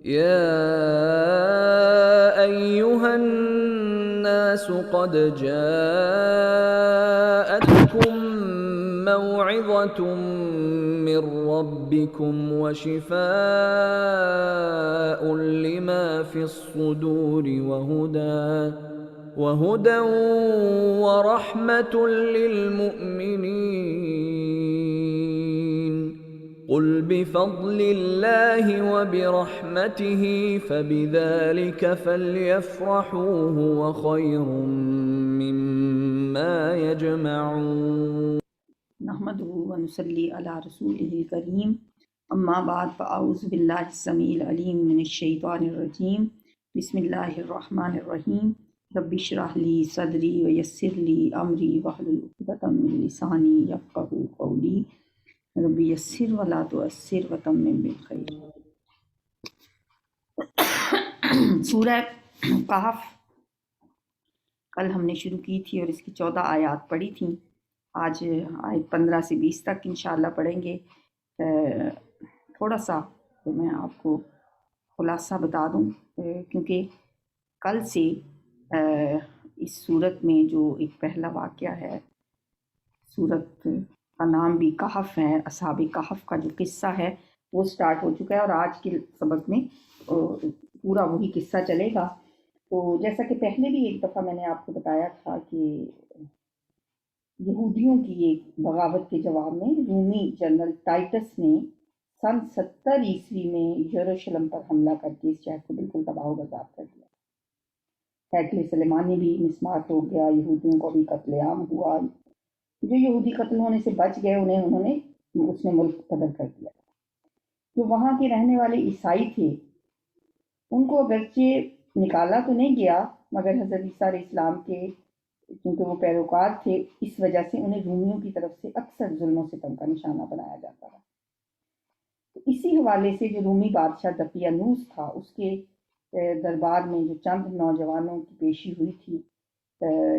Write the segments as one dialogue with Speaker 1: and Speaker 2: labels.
Speaker 1: يا أيها الناس قد جاءتكم موعظة من ربكم وشفاء لما في الصدور وهدى ورحمة للمؤمنين. قل بفضل الله وبرحمته فبذلك فليفرحوا هو خير مما يجمعون.
Speaker 2: نحمده ونصلي على رسوله الكريم اما بعد فاعوذ باللہ السمیع العلیم من الشیطان الرجیم بسم اللہ الرحمن الرحیم رب اشرح لی صدری ویسر لی امری واحلل عقدۃ من لسانی یفقهوا قولی رب یسر ولا تعسر وتمم بالخیر۔ سورہ کہف کل ہم نے شروع کی تھی اور اس کی 14 آیات پڑھی تھیں۔ آج آیت 15 سے 20 تک انشاءاللہ پڑھیں گے۔ تھوڑا سا تو میں آپ کو خلاصہ بتا دوں، کیونکہ کل سے اس صورت میں جو ایک پہلا واقعہ ہے، صورت کا نام بھی کہف ہے، اصحاب کہف کا جو قصہ ہے وہ سٹارٹ ہو چکا ہے، اور آج کے سبق میں پورا وہی قصہ چلے گا۔ تو جیسا کہ پہلے بھی ایک دفعہ میں نے آپ کو بتایا تھا کہ یہودیوں کی ایک بغاوت کے جواب میں رومی جنرل ٹائٹس نے سن 70 عیسوی میں یروشلم پر حملہ کر کے اس شہر کو بالکل تباہ و برباد کر دیا۔ ہیکل سلیمانی بھی مسمار ہو گیا، یہودیوں کو بھی قتل عام ہوا۔ جو یہودی قتل ہونے سے بچ گئے انہوں نے اس نے ملک بدر کر دیا۔ جو وہاں کے رہنے والے عیسائی تھے ان کو اگرچہ نکالا تو نہیں گیا، مگر حضرت عیسیٰ علیہ السلام کے کیونکہ وہ پیروکار تھے، اس وجہ سے انہیں رومیوں کی طرف سے اکثر ظلم و ستم کا نشانہ بنایا جاتا تھا۔ تو اسی حوالے سے جو رومی بادشاہ دقیانوس تھا، اس کے دربار میں جو چند نوجوانوں کی پیشی ہوئی تھی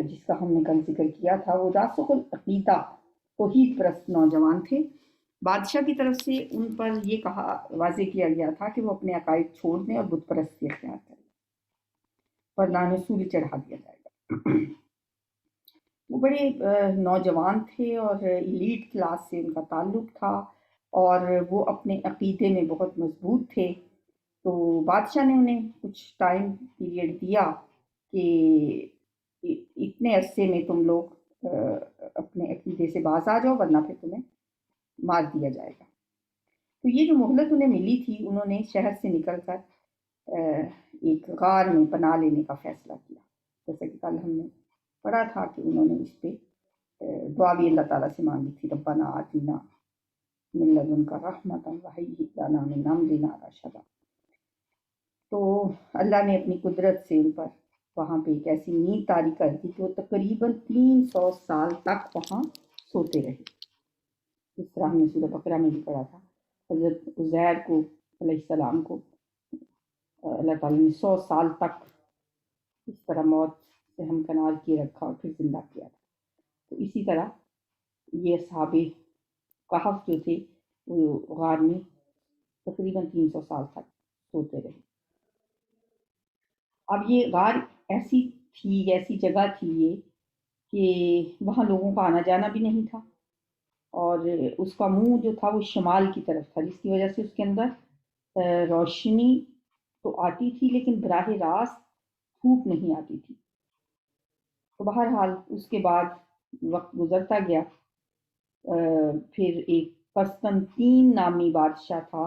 Speaker 2: جس کا ہم نے کل ذکر کیا تھا، وہ راسخ العقیدہ توحید پرست نوجوان تھے۔ بادشاہ کی طرف سے ان پر یہ کہا واضح کیا گیا تھا کہ وہ اپنے عقائد چھوڑ دیں اور بت پرستی اختیار کریں، ورنہ انہیں سولی چڑھا دیا جائے گا۔ وہ بڑے نوجوان تھے اور ایلیٹ کلاس سے ان کا تعلق تھا، اور وہ اپنے عقیدے میں بہت مضبوط تھے۔ تو بادشاہ نے انہیں کچھ ٹائم پیریڈ دیا کہ اتنے عرصے میں تم لوگ اپنے عقیدے سے باز آ جاؤ، ورنہ پھر تمہیں مار دیا جائے گا۔ تو یہ جو مہلت انہیں ملی تھی، انہوں نے شہر سے نکل کر ایک غار میں پناہ لینے کا فیصلہ کیا۔ جیسا کہ کل ہم نے پڑھا تھا کہ انہوں نے اس پہ دعا بھی اللہ تعالیٰ سے مانگی تھی، ربنا آتینا من لدنک رحمۃ وہیئ لنا من امرنا رشدا۔ تو اللہ نے اپنی قدرت سے ان پر وہاں پہ ایک ایسی نیند طاری کر دی کہ وہ تقریباً 300 سال تک وہاں سوتے رہے۔ اس طرح ہم نے سورہ بقرہ میں بھی پڑھا تھا، حضرت عزیر کو علیہ السلام کو اللہ تعالیٰ نے 100 سال تک اس طرح موت سے ہمکنار کیے رکھا اور پھر زندہ کیا تھا۔ تو اسی طرح یہ اصحاب کہف جو تھے وہ غار میں تقریباً 300 سال تک سوتے رہے۔ اب یہ غار ایسی جگہ تھی یہ کہ وہاں لوگوں کا آنا جانا بھی نہیں تھا، اور اس کا منہ جو تھا وہ شمال کی طرف تھا، جس کی وجہ سے اس کے اندر روشنی تو آتی تھی لیکن براہ راست دھوپ نہیں آتی تھی۔ تو بہرحال اس کے بعد وقت گزرتا گیا، پھر ایک قسطنطین نامی بادشاہ تھا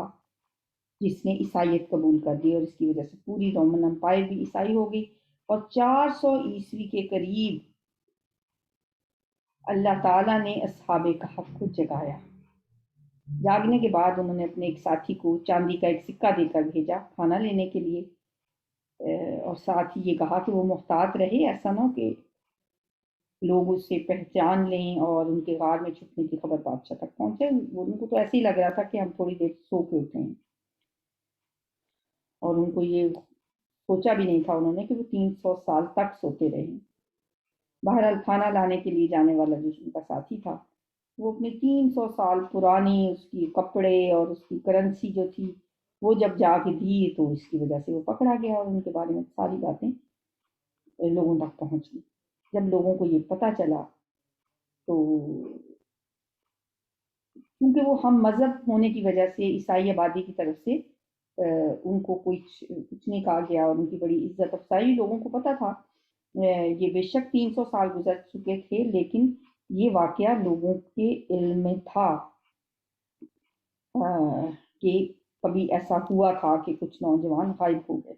Speaker 2: جس نے عیسائیت قبول کر دی، اور اس کی وجہ سے پوری رومن امپائر بھی عیسائی ہو گئی، اور 400 عیسوی کے قریب اللہ تعالیٰ نے اصحاب کہف کو جگایا۔ جاگنے کے بعد انہوں نے اپنے ایک ساتھی کو چاندی کا ایک سکہ دے کر بھیجا کھانا لینے کے لیے، اور ساتھ ہی یہ کہا کہ وہ محتاط رہے، ایسا نہ ہو کہ لوگ اسے پہچان لیں اور ان کے غار میں چھپنے کی خبر بادشاہ تک پہنچے۔ ان کو تو ایسے ہی لگ رہا تھا کہ ہم تھوڑی دیر سو کے اٹھے ہیں، اور ان کو یہ سوچا بھی نہیں تھا انہوں نے کہ وہ 300 سال تک سوتے رہے۔ بہرحال کھانا لانے کے لیے جانے والا جو ان کا ساتھی تھا، وہ اپنے 300 سال پرانی اس کی کپڑے اور اس کی کرنسی جو تھی وہ جب جا کے دی تو اس کی وجہ سے وہ پکڑا گیا اور ان کے بارے میں ساری باتیں لوگوں تک پہنچ گئی. جب لوگوں کو یہ پتہ چلا تو کیونکہ وہ ہم مذہب ہونے کی وجہ سے عیسائی آبادی کی طرف سے ان کو کچھ نہیں کہا گیا اور ان کی بڑی عزت افزائی لوگوں کو پتہ تھا. یہ بے شک 300 سال گزر چکے تھے لیکن یہ واقعہ لوگوں کے علم میں تھا کہ کبھی ایسا ہوا تھا کہ کچھ نوجوان غائب ہو گئے.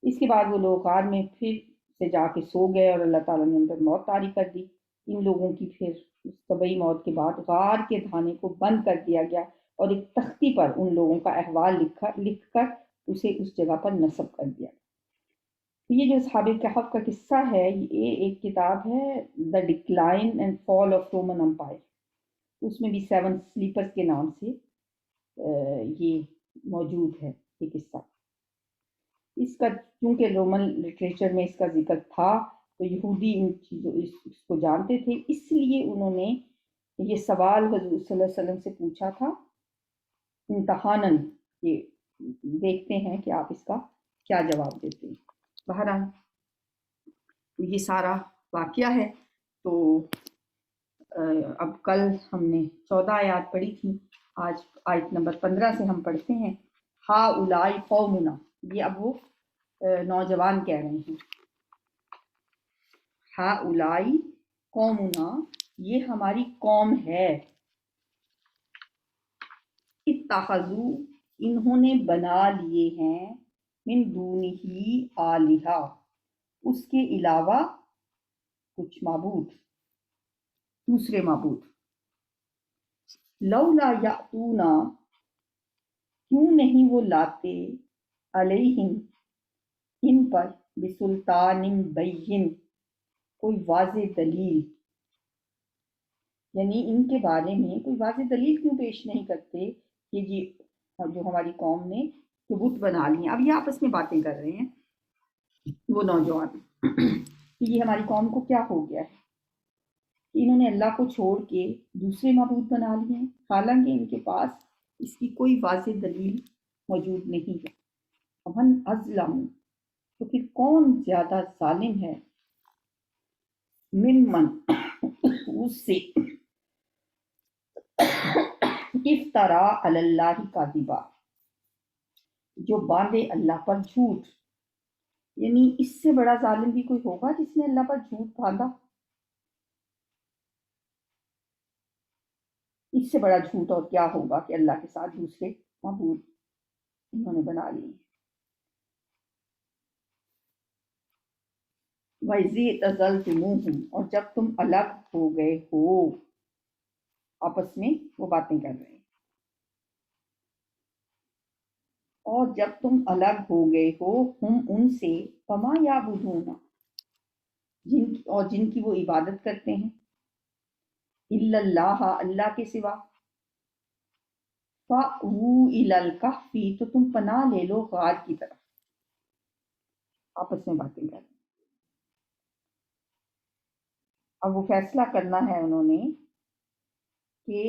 Speaker 2: اس کے بعد وہ لوگ غار میں پھر سے جا کے سو گئے اور اللہ تعالیٰ نے ان پر موت طاری کر دی. ان لوگوں کی پھر اس طبعی موت کے بعد غار کے دھانے کو بند کر دیا گیا اور ایک تختی پر ان لوگوں کا احوال لکھ کر اسے اس جگہ پر نصب کر دیا. یہ جو اصحاب کہف کا قصہ ہے یہ ایک کتاب ہے the decline and fall of Roman empire. اس میں بھی 7 سلیپرز کے نام سے یہ موجود ہے یہ قصہ. اس کا چونکہ رومن لٹریچر میں اس کا ذکر تھا تو یہودی ان چیزوں اس کو جانتے تھے، اس لیے انہوں نے یہ سوال حضور صلی اللہ علیہ وسلم سے پوچھا تھا امتحاناً کہ دیکھتے ہیں کہ آپ اس کا کیا جواب دیتے ہیں. بہرحال یہ سارا واقعہ ہے. تو اب کل ہم نے 14 آیات پڑھی تھی، آج آیت نمبر 15 سے ہم پڑھتے ہیں. ہا اولائی قومنا، یہ اب وہ نوجوان کہہ رہے ہیں. ہا اولائی قومنا، یہ ہماری قوم ہے. اتخذو، انہوں نے بنا لیے ہیں، من دونہی آلہہ، اس کے علاوہ کچھ معبود، دوسرے معبود. لولا یاتونا، کیوں نہیں وہ لاتے، علیہم ان پر، بسلطان بین، کوئی واضح دلیل، یعنی ان کے بارے میں کوئی واضح دلیل کیوں پیش نہیں کرتے کہ یہ جو ہماری قوم نے جو بت بنا لی ہیں. اب یہ آپس میں باتیں کر رہے ہیں وہ نوجوان کہ یہ ہماری قوم کو کیا ہو گیا ہے، انہوں نے اللہ کو چھوڑ کے دوسرے معبود بنا لیے ہیں حالانکہ ان کے پاس اس کی کوئی واضح دلیل موجود نہیں ہے. من ازلم، تو پھر کون زیادہ ظالم ہے، ممن، اس سے، افترا علی اللہ کاذبا، جو باندھے اللہ پر جھوٹ. یعنی اس سے بڑا ظالم بھی کوئی ہوگا جس نے اللہ پر جھوٹ باندھا؟ اس سے بڑا جھوٹ اور کیا ہوگا کہ اللہ کے ساتھ دوسرے معبود انہوں نے بنا لیے. وَإِذِ اعْتَزَلْتُمُوهُمْ، اور جب تم الگ ہو گئے ہو، آپس میں وہ باتیں کر رہے ہیں، اور جب تم الگ ہو گئے ہو ہم ان سے، فما یعبدون، جن کی وہ عبادت کرتے ہیں، الا اللہ، اللہ کے سوا، فَأْوُوا إِلَى الْكَهْفِ، تو تم پناہ لے لو غار کی طرف. آپس میں باتیں کر رہے ہیں. اب وہ فیصلہ کرنا ہے انہوں نے کہ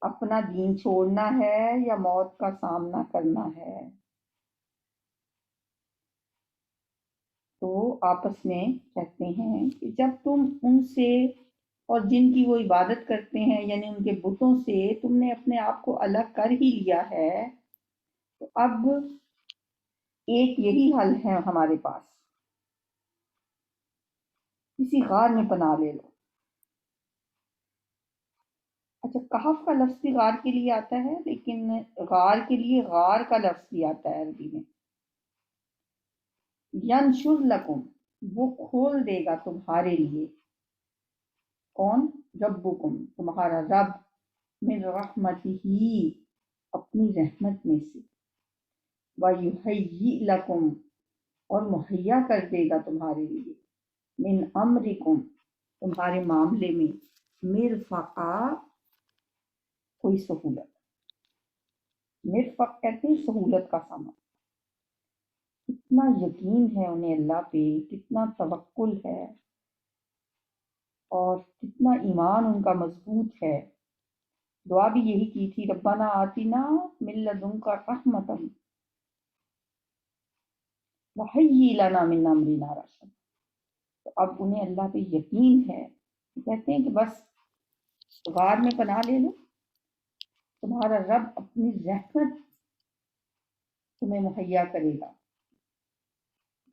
Speaker 2: اپنا دین چھوڑنا ہے یا موت کا سامنا کرنا ہے. تو آپس میں کہتے ہیں کہ جب تم ان سے اور جن کی وہ عبادت کرتے ہیں یعنی ان کے بتوں سے تم نے اپنے آپ کو الگ کر ہی لیا ہے تو اب ایک یہی حل ہے ہمارے پاس، کسی غار میں پناہ لے لو. اچھا، کہف کا لفظ بھی غار کے لیے آتا ہے لیکن غار کے لیے غار کا لفظ بھی آتا ہے عربی میں. ینشر لکم، وہ کھول دے گا تمہارے لیے، کون؟ ربکم، تمہارا رب، من رحمتہ، اپنی رحمت میں سے، وَيُحَيِّئْ لَكُمْ، اور مہیا کر دے گا تمہارے لیے، من امرکم، تمہارے معاملے میں، مرفقا، کوئی سہولت. مرفق کہتے ہیں سہولت کا سامان. کتنا یقین ہے انہیں اللہ پہ، کتنا توکل ہے اور کتنا ایمان ان کا مضبوط ہے. دعا بھی یہی کی تھی، ربنا آتنا من لدنک رحمتا وہی لنا من امرنا رشدا۔ تو اب انہیں اللہ پہ یقین ہے، کہتے ہیں کہ بس غار میں پناہ لے لو، تمہارا رب اپنی رحمت تمہیں مہیا کرے گا،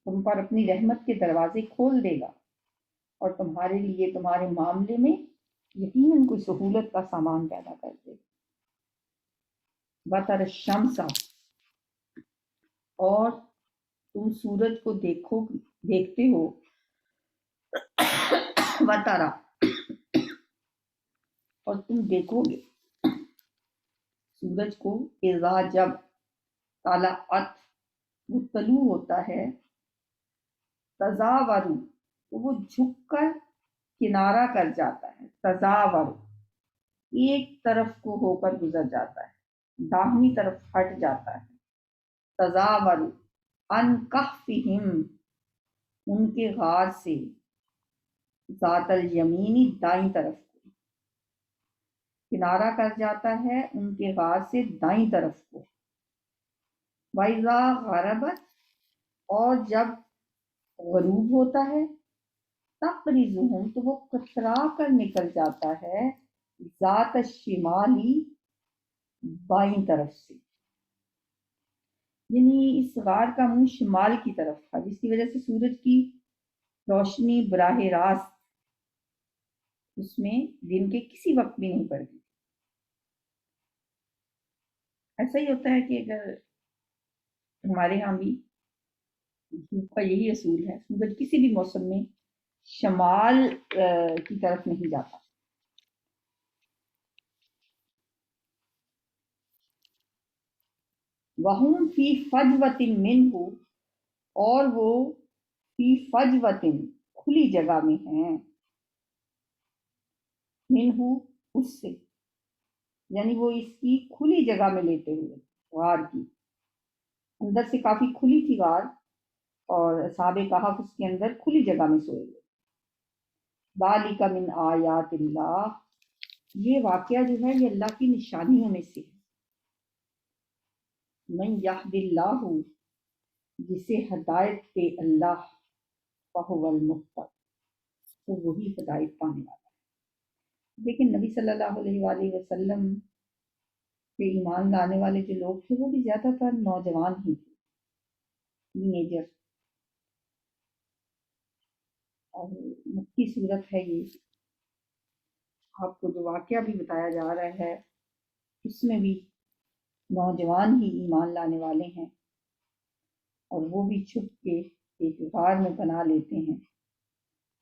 Speaker 2: تم پر اپنی رحمت کے دروازے کھول دے گا اور تمہارے لیے تمہارے معاملے میں یقیناً کوئی سہولت کا سامان پیدا کر دے گا۔ وَتَرَى الشَّمْسَ، اور تم سورج کو دیکھتے ہو، وَتَرَى، اور تم دیکھو گے سورج کو، اذا، جب، طلعت، وہ طلوع ہوتا ہے، تزاورو، تو وہ جھک کر کنارہ کر جاتا ہے، تزاورو، ایک طرف کو ہو کر گزر جاتا ہے، داہنی طرف ہٹ جاتا ہے، تزاورو ان کہفہم، ان کے غار سے، ذات الیمینی، دائیں طرف کو، کنارہ کر جاتا ہے ان کے غار سے دائیں طرف کو، وَإِذَا غَرَبَتْ، اور جب غروب ہوتا ہے، تقرضهم، تو وہ کترا کر نکل جاتا ہے، ذات الشمالی، بائیں طرف سے، یعنی اس غار کا منہ شمال کی طرف تھا، جس کی وجہ سے سورج کی روشنی براہ راست اس میں دن کے کسی وقت بھی نہیں پڑتی۔ ایسا ہی ہوتا ہے کہ اگر ہمارے ہاں بھی دھوپ کا یہی اصول ہے، سورج کسی بھی موسم میں شمال کی طرف نہیں جاتا۔ وَهُمْ فِي فَجْوَةٍ مِّنْهُ، اور وہ فی فجوتن، کھلی جگہ میں ہیں، منہ، اس سے، یعنی وہ اس کی کھلی جگہ میں لیتے ہوئے، غار کی اندر سے کافی کھلی تھی غار، اور اصحاب کہف اس کے اندر کھلی جگہ میں سوئے ہوئے۔ ذالک من آیات اللہ، یہ واقعہ جو ہے یہ اللہ کی نشانیوں میں سے ہے۔ من یہد اللہ، جسے ہدایت دے اللہ، فہو المہتد، تو وہی ہدایت پانے والا ہے۔ لیکن نبی صلی اللہ علیہ وآلہ وسلم پہ ایمان لانے والے جو لوگ تھے وہ بھی زیادہ تر نوجوان ہی تھے، ٹین ایجر، اور مکی صورت ہے یہ۔ آپ کو جو واقعہ بھی بتایا جا رہا ہے اس میں بھی نوجوان ہی ایمان لانے والے ہیں، اور وہ بھی چھپ کے ایک غار میں پناہ لیتے ہیں،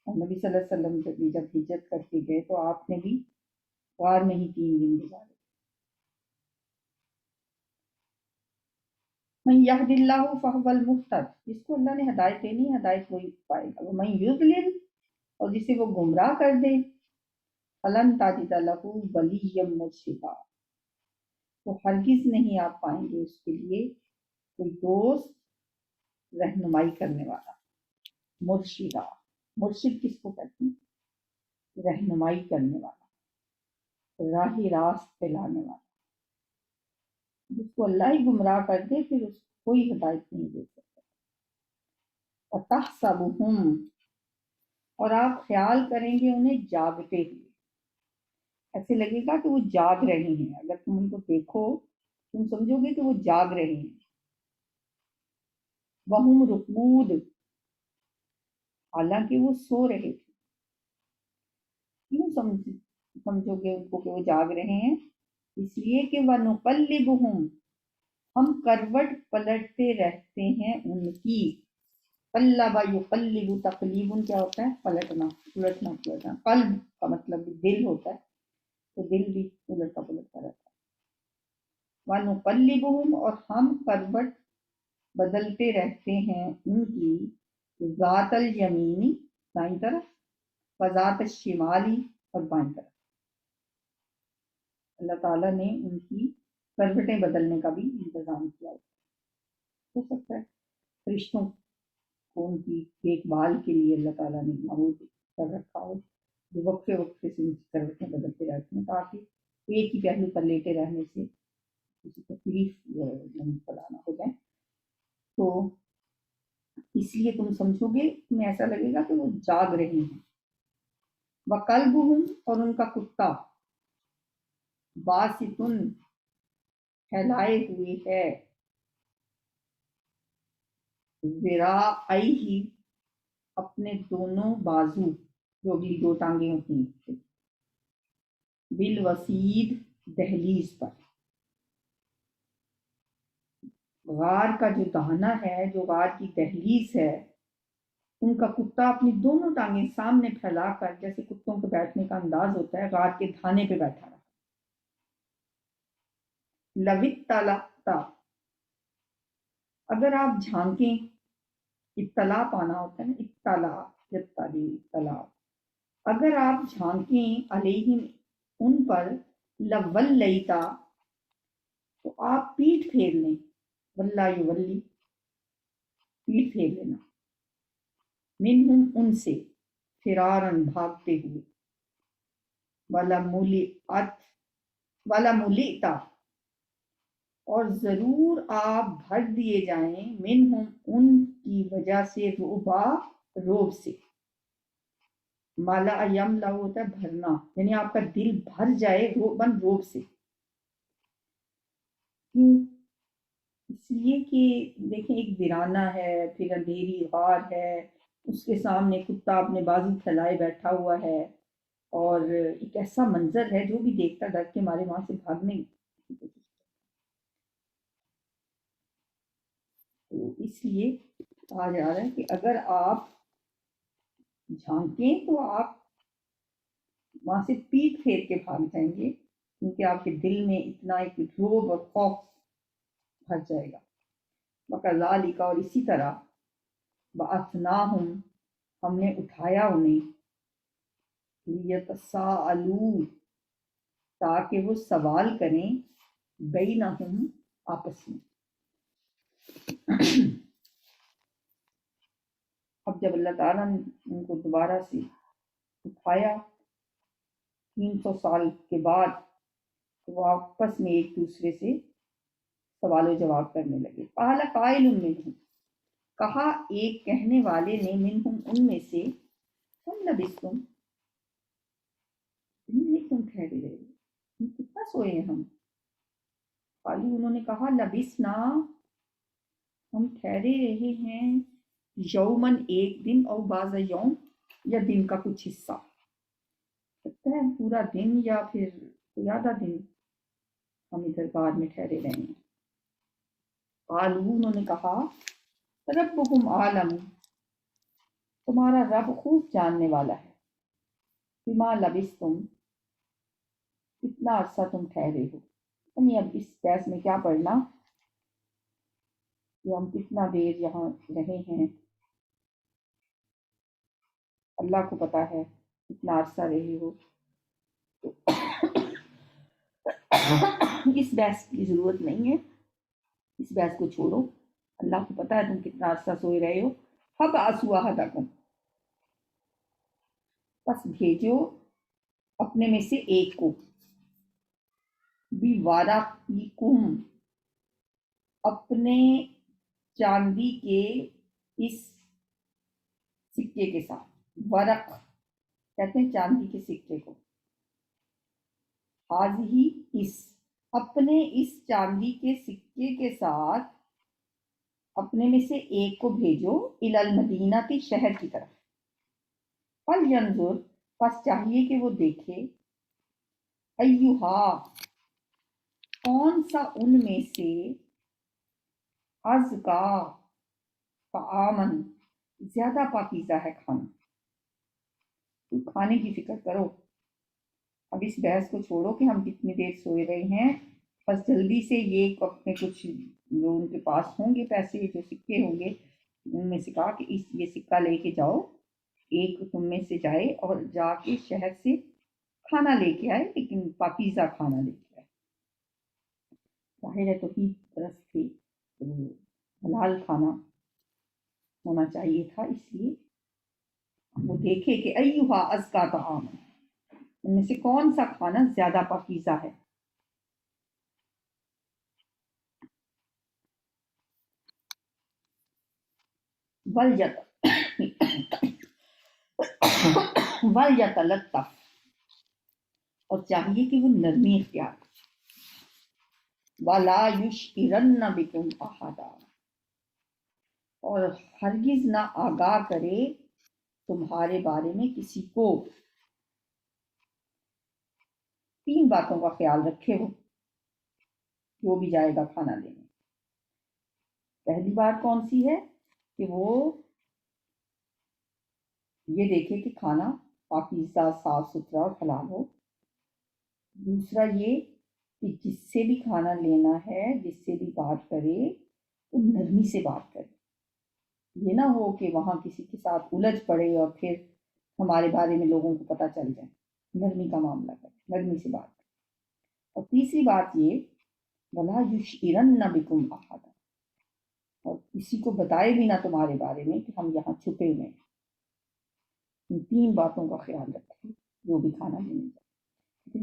Speaker 2: اور نبی صلی اللہ علیہ وسلم جب ہجرت کر کے گئے تو آپ نے بھی غار میں ہی 3 دن گزارے۔ من یہد اللہ فہو المہتد، جس کو اللہ نے ہدایت دینی ہے ہدایت وہی پائے گا۔ ومن یضلل، اور جسے وہ گمراہ کر دے، فلن تجد لہ ولیا مرشدا، تو ہرگز نہیں آپ پائیں گے اس کے لیے کوئی دوست رہنمائی کرنے والا۔ مرشدہ، مرشد کس کو کہتے ہیں؟ رہنمائی کرنے والا، راہ راست پہ لانے والا۔ جس کو اللہ ہی گمراہ کر دے پھر اس کو کوئی ہدایت نہیں دے سکتا۔ وَتَحْسَبُهُمْ، اور آپ خیال کریں گے انہیں جاگتے ہوئے، ایسے لگے گا کہ وہ جاگ رہے ہیں، اگر تم ان کو دیکھو تم سمجھو گے کہ وہ جاگ رہے ہیں۔ وَهُمْ رُقُودٌ، حالانکہ وہ سو رہے تھے۔ کیوں سمجھو گے ان کو کہ وہ جاگ رہے ہیں؟ اس لیے کہ وَنُقَلِّبُهُمْ، ہم کروٹ پلٹتے رہتے ہیں ان کی۔ قلب یقلب، تقلیب کیا ہوتا ہے؟ پلٹنا، الٹنا پلٹنا۔ قلب کا مطلب دل ہوتا ہے، تو دل بھی الٹتا پلٹتا رہتا ہے۔ وَنُقَلِّبُهُمْ، اور ہم کروٹ بدلتے رہتے ہیں ان کی، ذات الیمینی، دائیں طرف، وذات الشمالی، اور بائیں طرف۔ اللہ تعالیٰ نے ان کی کروٹیں بدلنے کا بھی انتظام کیا ہو سکتا ہے فرشتوں کو ان کی دیکھ بھال کے لیے اللہ تعالیٰ نے معمول کر رکھا ہو، جو وقفے وقفے سے ان کی کروٹیں بدلتے رہتے ہیں تاکہ ایک ہی پہلو پر لیٹے رہنے سے کسی تکلیف پلانا ہو جائے تو اس لیے تم سمجھو گے، تمہیں ایسا لگے گا کہ وہ جاگ رہے ہیں۔ وَقَلْبُهُمْ، اور ان کا کتا، باسطن، پھیلائے ہوئے ہے، ذراعیہ، اپنے دونوں بازو، جو اگلی دو ٹانگیں ہوتی ہیں، بالوسید، دہلیز پر۔ غار کا جو دہانہ ہے، جو غار کی دہلیز ہے، ان کا کتا اپنی دونوں ٹانگیں سامنے پھیلا کر، جیسے کتوں کے بیٹھنے کا انداز ہوتا ہے، غار کے دھانے پہ بیٹھا رہا۔ لوت طلعتا، اگر آپ جھانکیں، اطلاع پانا ہوتا ہے نا، اطلاع، اطلاع، اگر آپ جھانکیں علیہم، ان پر، لولیتا، تو آپ پیٹھ پھیر لیں، واللہ یولی، پیٹھ پھیر لینا، منہم، ان سے، فرارن، بھاگتے ہوئے، وَلَمُلِئْتَ، اور ضرور آپ بھر دیے جائیں، منہم، ان کی وجہ سے، رعبا، روب سے۔ مالا یملا ہوتا ہے بھرنا، یعنی آپ کا دل بھر جائے روبن، روب سے۔ کیوں؟ اس لیے کہ دیکھیں، ایک ویرانہ ہے، پھر اندھیری غار ہے، اس کے سامنے کتا اپنے بازو پھیلائے بیٹھا ہوا ہے، اور ایک ایسا منظر ہے جو بھی دیکھتا ڈر کے مارے وہاں سے بھاگنے کی کوشش۔ تو اس لیے کہا جا رہا ہے کہ اگر آپ جھانکیں تو آپ وہاں سے پیٹ پھیر کے بھاگ جائیں گے، کیونکہ آپ کے دل میں اتنا ایک رعب اور خوف بھر جائے گا۔ وَكَذَلِكَ، اور اسی طرح، بَعَثْنَاهُمْ، ہم نے اٹھایا انہیں، لِيَتَسَاءَلُوا، تاکہ وہ سوال کریں، بینہم، آپس میں۔ اب جب اللہ تعالیٰ نے ان کو دوبارہ سے اٹھایا 300 سال کے بعد، تو وہ آپس میں ایک دوسرے سے سوال و جواب کرنے لگے۔ قال قائل منہم، کہا ایک کہنے والے نے، منہم، ان میں سے، کم لبثتم، تم ٹھہرے رہے، کتنا سوئے ہیں ہم؟ قالوا، انہوں نے کہا، لبثنا، ہم ٹھہرے رہے ہیں، یومن، ایک دن، اور بعض یوم، یا دن کا کچھ حصہ، سکتا ہے پورا دن یا پھر کوئی آدھا دن ہم ادھر غار میں ٹھہرے رہے ہیں۔ قالوا، انہوں نے کہا، ربکم عالم، تمہارا رب خوب جاننے والا ہے، بما لبثتم، کتنا عرصہ تم ٹھہرے ہو۔ یعنی اب اس بحث میں کیا پڑھنا کہ ہم کتنا دیر یہاں رہے ہیں، اللہ کو پتا ہے کتنا عرصہ رہے ہو۔ اس بحث کی ضرورت نہیں ہے، اس بحث کو چھوڑو، اللہ کو پتا ہے تم کتنا عرصہ سوئے رہے ہو۔ فَبْعَثُوا أَحَدَکُم، پس بھیجو اپنے میں سے ایک کو، بِوَرَقِکُم، اپنے چاندی کے اس سکے کے ساتھ۔ ورق کہتے ہیں چاندی کے سکے کو۔ حاضی، اس، اپنے اس چاندی کے سکے کے ساتھ اپنے میں سے ایک کو بھیجو، الی المدینہ، شہر کی طرف۔ فَلْيَنظُرْ، پس چاہیے کہ وہ دیکھے، ایہا، کون سا ان میں سے، ازکا، طعامن، زیادہ پاکیزہ ہے کھانا۔ تو کھانے کی فکر کرو، اب اس بحث کو چھوڑو کہ ہم کتنی دیر سوئے رہے ہیں، بس جلدی سے یہ اپنے کچھ جو ان کے پاس ہوں گے پیسے، جو سکے ہوں گے، ان میں سے کہا کہ یہ سکہ لے کے جاؤ، ایک تم میں سے جائے اور جا کے شہر سے کھانا لے کے آئے، لیکن پاکیزہ کھانا لے کے آئے۔ ظاہر ہے توحید پرست تھے، تو حلال کھانا ہونا چاہیے تھا، اس لیے وہ دیکھے کہ ایہا ازکا طعام، ان میں سے کون سا کھانا زیادہ پاکیزہ ہے؟ وَلْيَتَلَطَّفْ، اور چاہیے کہ وہ نرمی اختیار کرے، وَلَا يُشْعِرَنَّ بِكُمْ أَحَدًا، اور ہرگز نہ آگاہ کرے تمہارے بارے میں کسی کو۔ 3 باتوں کا خیال رکھے وہ جو بھی جائے گا کھانا لینے۔ پہلی بات کون سی ہے کہ وہ یہ دیکھے کہ کھانا پاکیزہ، صاف ستھرا اور حلال ہو۔ دوسرا یہ کہ جس سے بھی کھانا لینا ہے، جس سے بھی بات کرے، وہ نرمی سے بات کرے۔ یہ نہ ہو کہ وہاں کسی کے ساتھ الجھ پڑے اور پھر ہمارے بارے میں لوگوں کو پتہ چل جائے۔ نرمی کا معاملہ کرے، نرمی سے بات کرے۔ اور تیسری بات یہ، وَلَا يُشْعِرَنَّ بِكُمْ أَحَدًا، اور کسی کو بتائے بھی نہ تمہارے بارے میں کہ ہم یہاں چھپے ہوئے ہیں۔ ان 3 باتوں کا خیال رکھیں جو بھی کھانا لینے جائے۔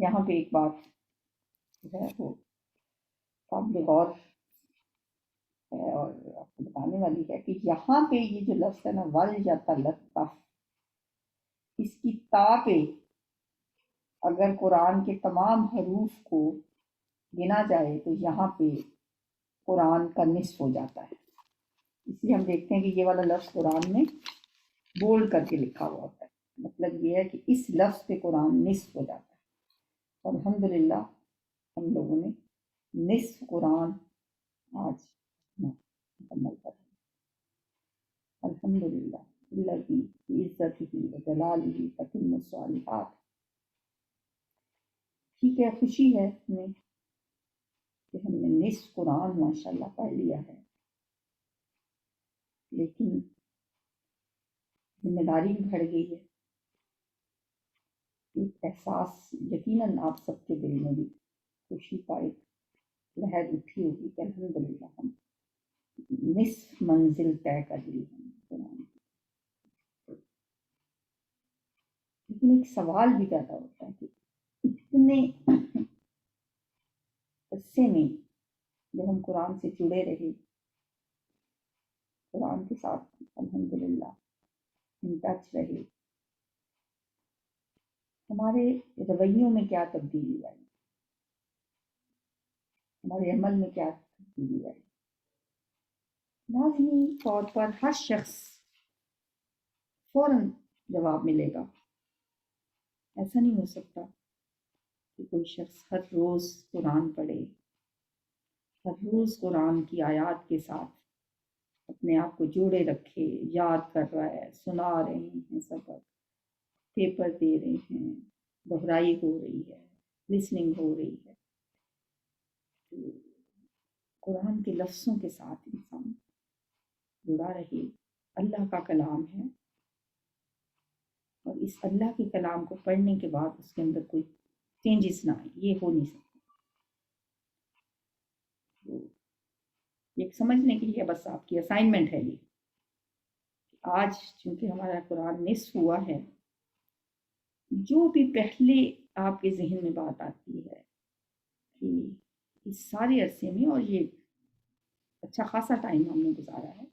Speaker 2: یہاں پہ ایک بات جو ہے وہ قابل غور ہے اور آپ کو بتانے والی ہے کہ یہاں پہ یہ جو لفظ ہے نا وَلْيَتَلَطَّفْ، اس کی تا پہ اگر قرآن کے تمام حروف کو گنا جائے تو یہاں پہ قرآن کا نصف ہو جاتا ہے۔ اس لیے ہم دیکھتے ہیں کہ یہ والا لفظ قرآن میں بولڈ کر کے لکھا ہوا ہوتا ہے۔ مطلب یہ ہے کہ اس لفظ پہ قرآن نصف ہو جاتا ہے، اور الحمدللہ ہم لوگوں نے نصف قرآن آج مکمل کر لیا۔ الحمدللہ الذی بعزتہ وجلالہ تتم الصالحات۔ ٹھیک ہے، خوشی ہے ہمیں کہ ہم نے نصف قرآن ماشاءاللہ پڑھ لیا ہے، لیکن ذمہ داری بھی بڑھ گئی ہے۔ ایک احساس یقیناً آپ سب کے دل میں بھی خوشی کا ایک لہر اٹھی ہوگی کہ الحمدللہ ہم نصف منزل طے کر لی ہم قرآن کی۔ لیکن ایک سوال بھی پیدا ہوتا ہے کہ اتنے عرصے میں جب ہم قرآن سے جڑے رہے، قرآن کے ساتھ الحمدللہ ان ٹچ رہے، ہمارے رویوں میں کیا تبدیلی آئی، ہمارے عمل میں کیا تبدیلی آئی؟ لازمی طور پر ہر شخص فوراً جواب ملے گا۔ ایسا نہیں ہو سکتا کہ کوئی شخص ہر روز قرآن پڑھے، ہر روز قرآن کی آیات کے ساتھ اپنے آپ کو جوڑے رکھے، یاد کر رہا ہے، سنا رہے ہیں سبق، پیپر دے رہے ہیں، دہرائی ہو رہی ہے، لسننگ ہو رہی ہے۔ تو قرآن کے لفظوں کے ساتھ انسان جڑا رہے، اللہ کا کلام ہے، اور اس اللہ کے کلام کو پڑھنے کے بعد اس کے اندر کوئی چینجز نہ آئے، یہ ہو نہیں سکتا۔ تو یہ سمجھنے کے لیے بس آپ کی اسائنمنٹ ہے یہ، آج چونکہ ہمارا قرآن نصف ہوا ہے، جو بھی پہلے آپ کے ذہن میں بات آتی ہے کہ اس سارے عرصے میں، اور یہ اچھا خاصا ٹائم ہم نے گزارا ہے،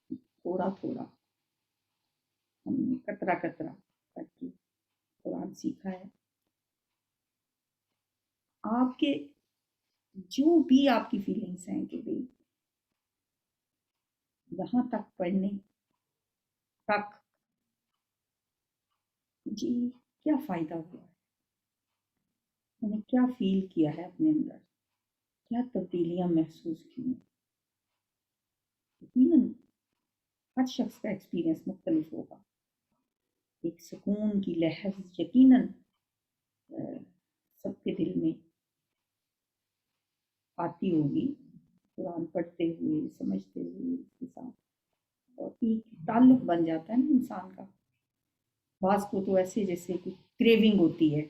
Speaker 2: تھوڑا تھوڑا ہم نے قطرہ قطرہ کر کے قرآن سیکھا ہے۔ آپ کے جو بھی آپ کی فیلنگس ہیں کہ بھئی یہاں تک پڑھنے تک جی کیا فائدہ ہوا ہے، میں نے کیا فیل کیا ہے اپنے اندر، کیا تبدیلیاں محسوس کی ہیں۔ یقیناً ہر شخص کا ایکسپیرئنس مختلف ہوگا، ایک سکون کی لہر یقیناً سب کے دل میں آتی ہوگی قرآن پڑھتے ہوئے، سمجھتے ہوئے اس کے ساتھ، اور ایک تعلق بن جاتا ہے نا انسان کا۔ بعض کو تو ایسے جیسے کوئی کریونگ ہوتی ہے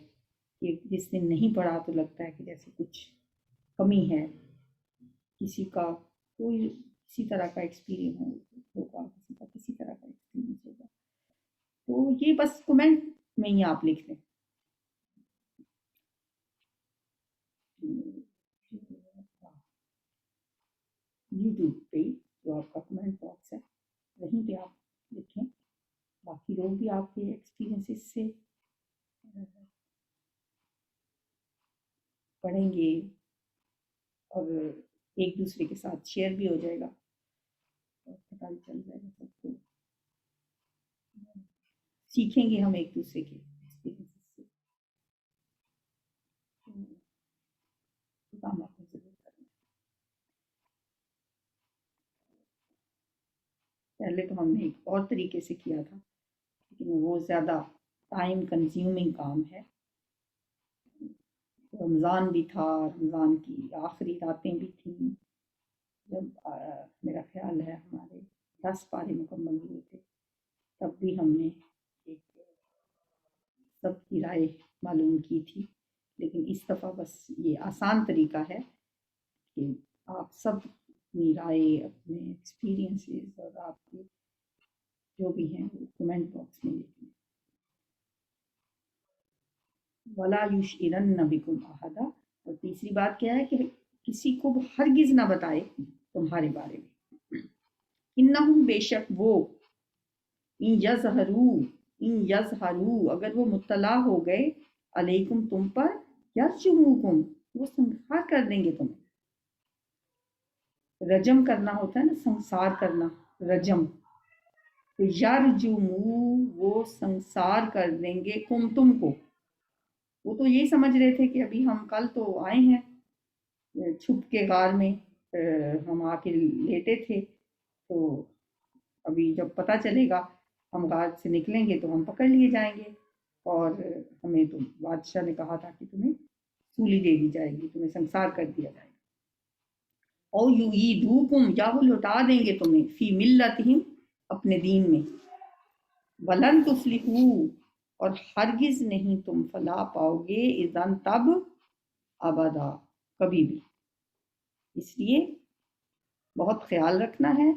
Speaker 2: کہ جس دن نہیں پڑھا تو لگتا ہے کہ جیسے کچھ کمی ہے، کسی کا کوئی کسی طرح کا ایکسپیرئنس ہوگا، کسی کا کسی طرح کا ایکسپیرئنس ہوگا۔ تو یہ بس کمنٹ میں ہی آپ لکھ لیں. یوٹیوب پہ جو آپ کا کمنٹ باکس ہے وہیں پہ آپ لکھیں. باقی لوگ بھی آپ کے ایکسپیرینسز سے پڑھیں گے اور ایک دوسرے کے ساتھ شیئر بھی ہو جائے گا اور پتہ بھی چل جائے گا سب کو. سیکھیں گے ہم ایک دوسرے کے ایکسپیرینسز سے. کام آپ کو ضرور کرنا. پہلے تو ہم نے ایک اور طریقے سے کیا تھا لیکن وہ زیادہ ٹائم کنزیومنگ کام ہے. رمضان بھی تھا، رمضان کی آخری راتیں بھی تھیں جب میرا خیال ہے ہمارے 10 پارے مکمل ہوئے تھے. تب بھی ہم نے ایک سب کی رائے معلوم کی تھی. لیکن اس دفعہ بس یہ آسان طریقہ ہے کہ آپ سب اپنی رائے، اپنے ایکسپیرینسز اور آپ کے جو بھی ہیں وہ کمنٹ باکس میں لکھیں. ولا یشعرن بکم احدا. اور تیسری بات کیا ہے کہ کسی کو ہرگز نہ بتائے تمہارے بارے میں. انہم بے شک وہ، ان یظہروا اگر وہ مطلع ہو گئے، علیکم تم پر، یرجموکم وہ سنسار کر دیں گے تمہیں. رجم کرنا ہوتا ہے نا، سنسار کرنا، رجم. یرجمو وہ سنسار کر دیں گے تم کو. وہ تو یہی سمجھ رہے تھے کہ ابھی ہم کل تو آئے ہیں چھپ کے غار میں، ہم آ کے لیٹے تھے، تو ابھی جب پتہ چلے گا ہم غار سے نکلیں گے تو ہم پکڑ لیے جائیں گے. اور ہمیں تو بادشاہ نے کہا تھا کہ تمہیں سولی دے دی جائے گی، تمہیں سنسار کر دیا جائے گا. او یعیدوکم یا وہ لوٹا دیں گے تمہیں، فی ملتہم اپنے دین میں. ولن تفلحوا اور ہرگز نہیں تم فلاح پاؤ گے، اذن تب، ابدا کبھی بھی. اس لیے بہت خیال رکھنا ہے،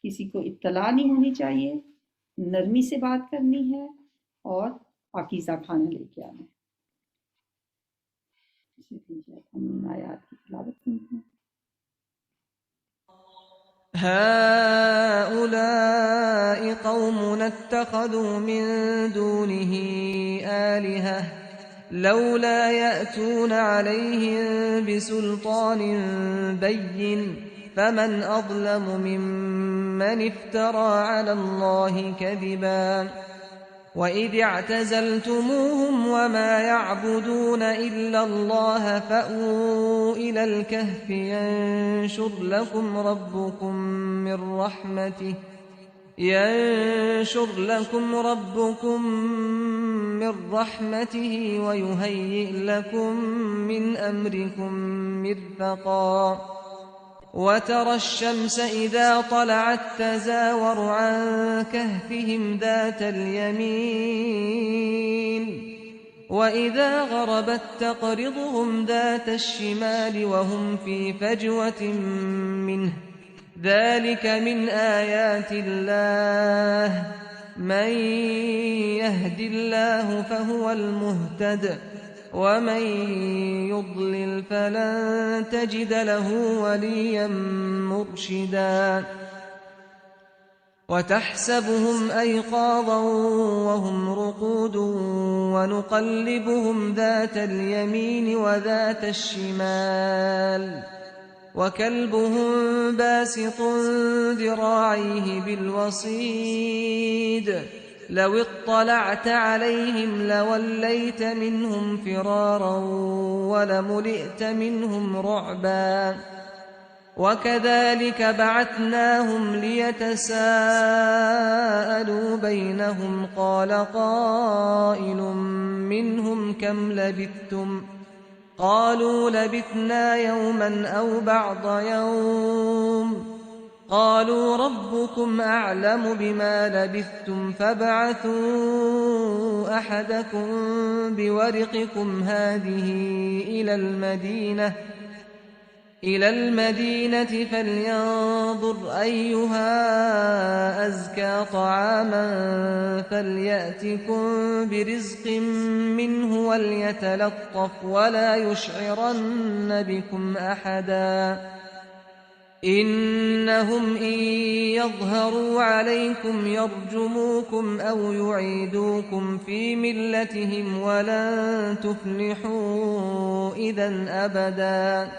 Speaker 2: کسی کو اطلاع نہیں ہونی چاہیے، نرمی سے بات کرنی ہے اور پاکیزہ کھانا لے کے آنا ہے. ہم آیات کی تلاوت سنتے ہیں.
Speaker 3: هؤلاء قوم اتخذوا من دونه آلهة لولا يأتون عليهم بسلطان بين فمن أظلم ممن افترى على الله كذبا. وَإِذِ اعْتَزَلْتُمُوهُمْ وَمَا يَعْبُدُونَ إِلَّا اللَّهَ فَأْوُوا إِلَى الْكَهْفِ يَنشُرْ لَكُمْ رَبُّكُم مِّن رَّحْمَتِهِ وَيُهَيِّئْ لَكُم مِّنْ أَمْرِكُم مِّرْفَقًا. وَتَرَى الشَّمْسَ إِذَا طَلَعَت تَّزَاوَرُ عَن كَهْفِهِمْ ذَاتَ الْيَمِينِ وَإِذَا غَرَبَت تَّقْرِضُهُمْ ذَاتَ الشِّمَالِ وَهُمْ فِي فَجْوَةٍ مِّنْهُ. ذَلِكَ مِنْ آيَاتِ اللَّهِ. مَن يَهْدِ اللَّهُ فَهُوَ الْمُهْتَدِ وَمَن يُضْلِلْ فَلَن تَجِدَ لَهُ وَلِيًّا مُّرْشِدًا. وَتَحْسَبُهُمْ أَيْقَاظًا وَهُمْ رُقُودٌ وَنُقَلِّبُهُمْ ذَاتَ الْيَمِينِ وَذَاتَ الشِّمَالِ وَكَلْبُهُم بَاسِطٌ ذِرَاعَيْهِ بِالْوَصِيدِ. لَوِ اطَّلَعْتَ عَلَيْهِمْ لَوَلَّيْتَ مِنْهُمْ فِرَارًا وَلَمُلِئْتَ مِنْهُمْ رُعْبًا. وَكَذَلِكَ بَعَثْنَاهُمْ لِيَتَسَاءَلُوا بَيْنَهُمْ قَالَ قَائِلٌ مِّنْهُمْ كَمْ لَبِثْتُمْ؟ قَالُوا لَبِثْنَا يَوْمًا أَوْ بَعْضَ يَوْمٍ. قَالُوا رَبُّكُمْ أَعْلَمُ بِمَا لَبِثْتُمْ فَابْعَثُوا أَحَدَكُم بِوَرِقِكُمْ هَٰذِهِ إِلَى الْمَدِينَةِ إلى المدينة فلينظر أيها أزكى طعاما فليأتكم برزق منه وليتلطف ولا يشعرن بكم أحدا إنهم إن يظهروا عليكم يرجموكم أو يعيدوكم في ملتهم ولن تفلحوا إذا أبدا